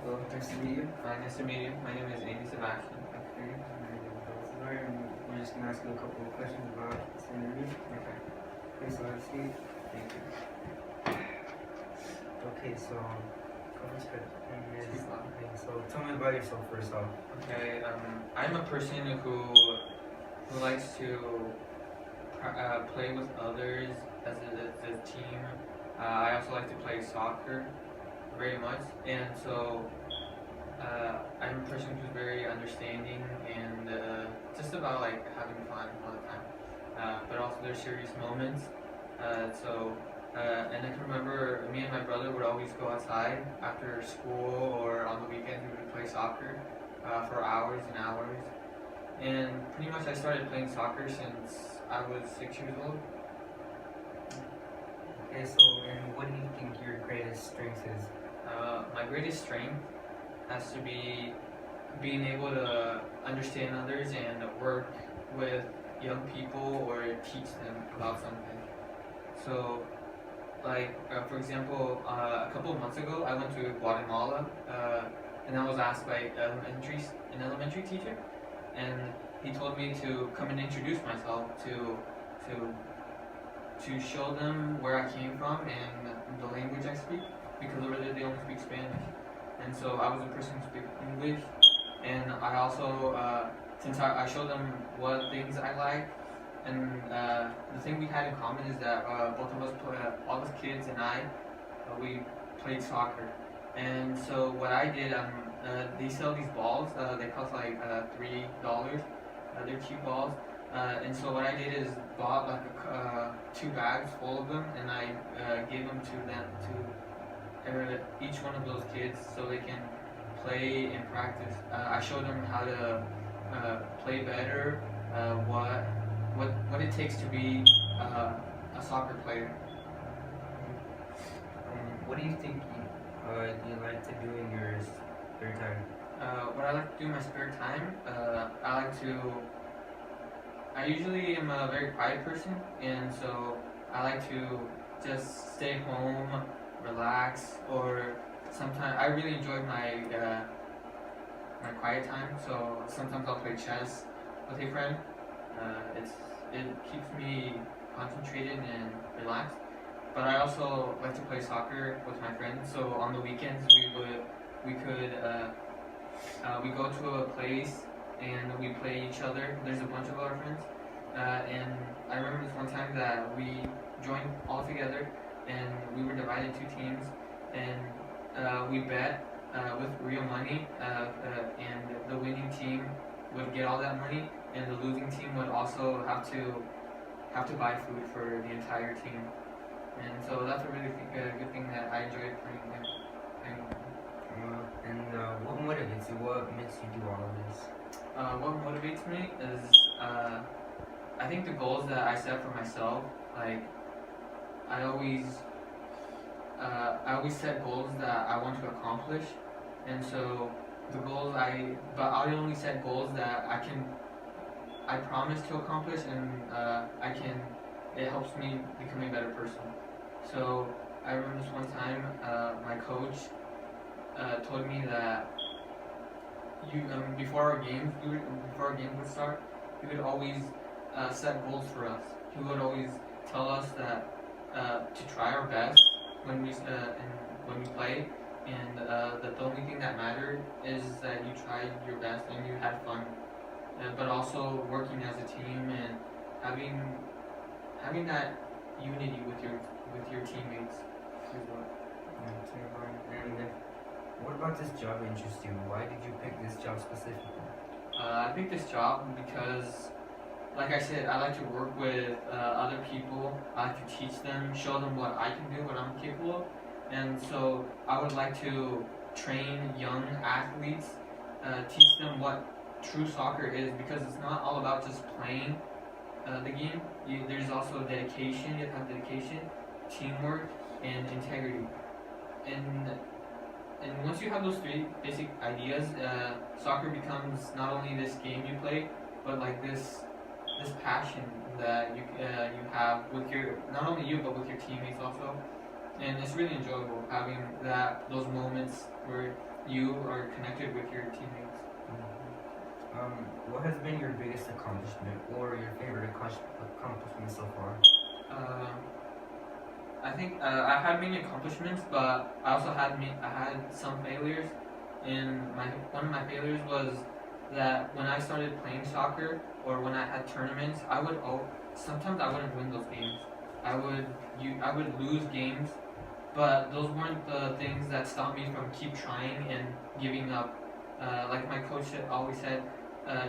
Hello, nice to meet you. Nice to meet you. My name is Andy Sebastian. Okay, my name is Balthazar, and we're just gonna ask you a couple of questions about this interview. Okay. Okay, so let's see. Thank you. Okay, so first question is, Speak loud. okay, so tell me about yourself first off. Okay. I'm a person who likes to play with others as a team. I also like to play soccer very much, and so I'm a person who's very understanding and just about like having fun all the time. But also there's serious moments. And I can remember me and my brother would always go outside after school or on the weekends we would play soccer for hours and hours. And pretty much I started playing soccer since I was 6 years old. Okay, so and what do you think your greatest strength is? My greatest strength has to be being able to understand others and work with young people or teach them about something. So, for example, a couple of months ago, I went to Guatemala, and I was asked by an elementary teacher, and he told me to come and introduce myself to show them where I came from and the language I speak, because over there they only speak Spanish, and so I was a person who speaks English, and I also since I showed them what things I like. And the thing we had in common is that both of us, all the kids and I, we played soccer. And so what I did, they sell these balls. They cost like $3. They're cheap balls. And so what I did is bought like 2 bags full of them, and I gave them to each one of those kids so they can play and practice. I showed them how to play better, what it takes to be a soccer player. What do you think you like to do in your spare time? What I like to do in my spare time, I usually am a very quiet person, and so I like to just stay home, relax, or sometimes I really enjoy my quiet time. So sometimes I'll play chess with a friend. It keeps me concentrated and relaxed. But I also like to play soccer with my friends. So on the weekends we go to a place and we play each other. There's a bunch of our friends, and I remember this one time that we joined all together and we were divided 2 teams, and we bet with real money, and the winning team would get all that money, and the losing team would also have to buy food for the entire team. And so that's a really good thing that I enjoy playing. What motivates you? What makes you do all of this? What motivates me is I think the goals that I set for myself. Like I always set goals that I want to accomplish, and so but I only set goals that I promise to accomplish, and it helps me become a better person. So I remember this one time, my coach told me that before our games would start, he would always set goals for us. He would always tell us that to try our best when we play, and that the only thing that mattered is that you tried your best and you had fun, but also working as a team and having that unity with your teammates as well. And what about this job interests you? Why did you pick this job specifically? I picked this job because, like I said, I like to work with other people. I like to teach them, show them what I can do, what I'm capable of. And so I would like to train young athletes, teach them what true soccer is, because it's not all about just playing the game. There's also dedication. You have dedication, teamwork, and integrity. And once you have those 3 basic ideas, soccer becomes not only this game you play, but like this passion that you have with not only you but with your teammates also. And it's really enjoyable having those moments where you are connected with your teammates. What has been your biggest accomplishment or your favorite accomplishment so far? I think I've had many accomplishments, but I also I had some failures. One of my failures was that when I started playing soccer or when I had tournaments, sometimes I wouldn't win those games. I would lose games, but those weren't the things that stopped me from keep trying and giving up. Like my coach always said,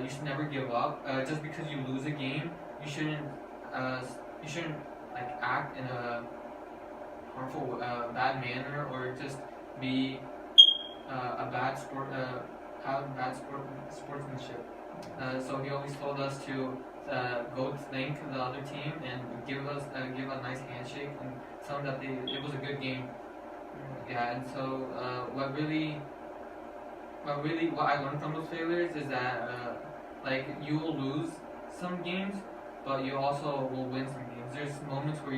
you should never give up. Just because you lose a game, you shouldn't like act in a harmful, bad manner, or just be a bad have bad sportsmanship. So he always told us to go thank the other team and give a nice handshake and tell them that it was a good game. Yeah, and so what I learned from those failures is that like you will lose some games, but you also will win some games. There's moments where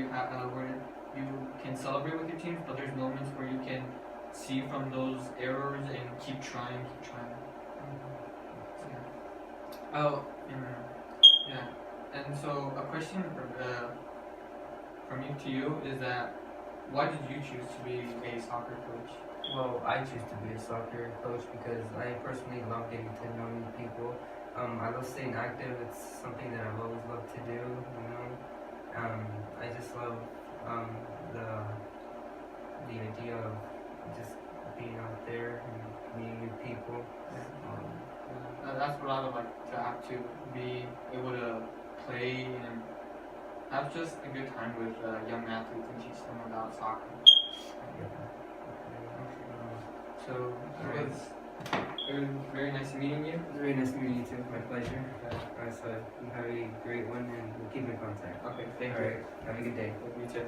where you can celebrate with your team, but there's moments where you can see from those errors and keep trying. So, yeah. Oh, yeah. And so a question from me to you is that why did you choose to be a soccer coach? Well, I choose to be a soccer coach because I personally love getting to know new people. I love staying active. It's something that I've always loved to do. I just love the idea of just being out there and meeting new people. That's what I would like to have to be able to play and have just a good time with young athletes and teach them about soccer. So it was very nice meeting you. It was very nice meeting you too. My pleasure. So you have a great one and we'll keep in contact. Okay, thank All you. right. Have a good day. You too.